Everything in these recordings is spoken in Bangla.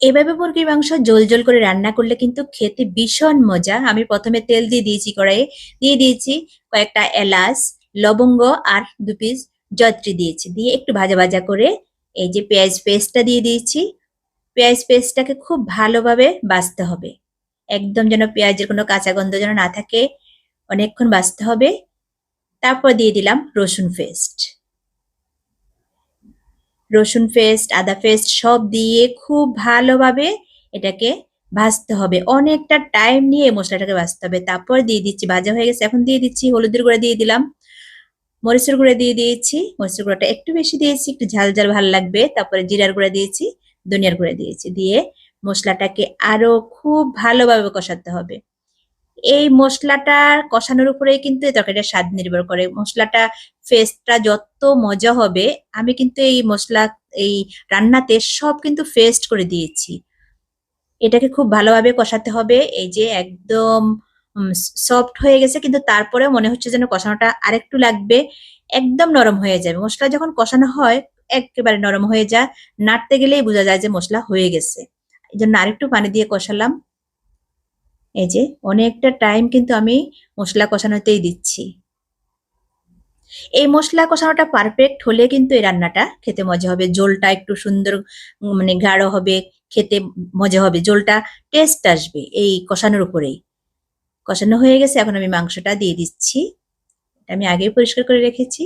এভাবে মুরগির মাংস ঝোল ঝোল করে রান্না করলে কিন্তু খেতে ভীষণ মজা। আমি প্রথমে তেল দিয়ে দিয়েছি কড়াইয়ে, দিয়ে দিয়েছি কয়েকটা এলাচ, লবঙ্গ আর 2 পিস জয়ত্রী দিয়েছি। দিয়ে একটু ভাজা ভাজা করে এই যে পেঁয়াজ পেস্টটা দিয়ে দিয়েছি। পেঁয়াজ পেস্টটাকে খুব ভালোভাবে ভাজতে হবে, একদম যেন পেঁয়াজের কোনো কাঁচা গন্ধ যেন না থাকে, অনেকক্ষণ ভাজতে হবে। তারপর দিয়ে দিলাম রসুন পেস্ট, আদা পেস্ট সব দিয়ে খুব ভালোভাবে এটাকে ভাজতে হবে, অনেকটা টাইম নিয়ে মশলাটাকে ভাজতে হবে। তারপর দিয়ে দিচ্ছি, ভাজা হয়ে গেছে, এখন দিয়ে দিচ্ছি হলুদের গুঁড়া, দিয়ে দিলাম মরিচের গুঁড়া, দিয়ে দিয়েছি মরিচের গুঁড়াটা একটু বেশি দিয়েছি, একটু ঝাল ঝাল ভালো লাগবে। তারপরে জিরার গুঁড়া দিয়েছি, ধনিয়ার গুঁড়া দিয়েছি, দিয়ে মশলাটাকে আরো খুব ভালোভাবে কষাতে হবে। এই মশলাটার কষানোর উপরেই কিন্তু এই তরকারিটার স্বাদ নির্ভর করে। মশলাটা পেস্টটা যত মজা হবে, আমি কিন্তু এই রান্নাতে সব কিন্তু পেস্ট করে দিয়েছি। এটাকে খুব ভালোভাবে কষাতে হবে। এই যে একদম সফট হয়ে গেছে, কিন্তু তারপরেও মনে হচ্ছে যেন কষানোটা আরেকটু লাগবে, একদম নরম হয়ে যাবে। মশলা যখন কষানো হয় একেবারে নরম হয়ে যায়, নাড়তে গেলেই বোঝা যায় যে মশলা হয়ে গেছে। এই জন্য আরেকটু পানি দিয়ে কষালাম। এই যে অনেকটা টাইম কিন্তু আমি মশলা কষানোতেই দিচ্ছি। এই মশলা কষানোটা পারফেক্ট হলে কিন্তু এই রান্নাটা খেতে মজা হবে, ঝোলটা একটু সুন্দর মানে গাঢ় হবে, খেতে মজা হবে, ঝোলটা টেস্ট আসবে এই কষানোর উপরেই। কষানো হয়ে গেছে, এখন আমি মাংসটা দিয়ে দিচ্ছি। আমি আগেই পরিষ্কার করে রেখেছি।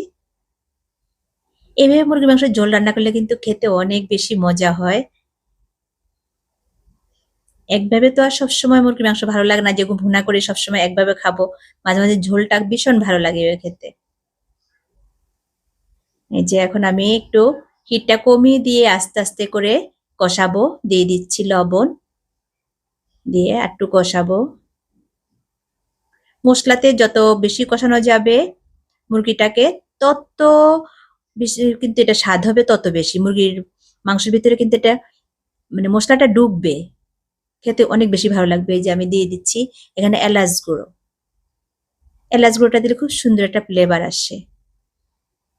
এইভাবে মুরগির মাংসের ঝোল রান্না করলে কিন্তু খেতে অনেক বেশি মজা হয়। একভাবে তো আর সবসময় মুরগির মাংস ভালো লাগে না, যেরকম ভুনা করে সবসময় একভাবে খাবো। মাঝে মাঝে ঝোলটা ভীষণ ভালো লাগে খেতে। এই যে এখন আমি একটু হিটটা কমিয়ে দিয়ে আস্তে আস্তে করে কষাবো, দিয়ে দিচ্ছি লবণ, দিয়ে একটু কষাবো। মশলাতে যত বেশি কষানো যাবে মুরগিটাকে, তত বেশি কিন্তু এটা স্বাদ হবে, তত বেশি মুরগির মাংসের ভিতরে কিন্তু এটা মানে মশলাটা ডুববে, খেতে অনেক বেশি ভালো লাগবে। এই যে আমি দিয়ে দিচ্ছি এখানে এলাচ গুঁড়ো, এলাচ গুঁড়োটা দিলে খুব সুন্দর একটা ফ্লেভার আসে।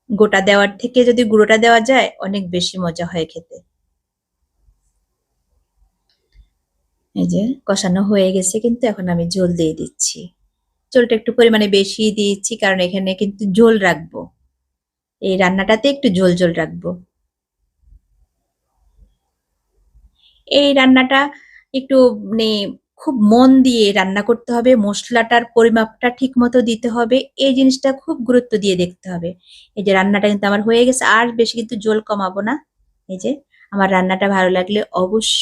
গোটা দেওয়ার থেকে যদি গুঁড়োটা দেওয়া যায় অনেক বেশি মজা হয় খেতে। এই যে কষানো হয়ে গেছে, কিন্তু এখন আমি ঝোল দিয়ে দিচ্ছি। ঝোলটা একটু পরিমাণে বেশি দিয়েছি, কারণ এখানে কিন্তু ঝোল রাখবো, এই রান্নাটাতে একটু ঝোল ঝোল রাখবো। এই রান্নাটা একটু মানে খুব মন দিয়ে রান্না করতে হবে, মশলাটার পরিমাপটা ঠিক মতো দিতে হবে, এই জিনিসটা খুব গুরুত্ব দিয়ে দেখতে হবে। এই যে রান্নাটা কিন্তু আমার হয়ে গেছে, আর বেশি কিন্তু ঝোল কমাবো না। এই যে আমার রান্নাটা ভালো লাগলে অবশ্যই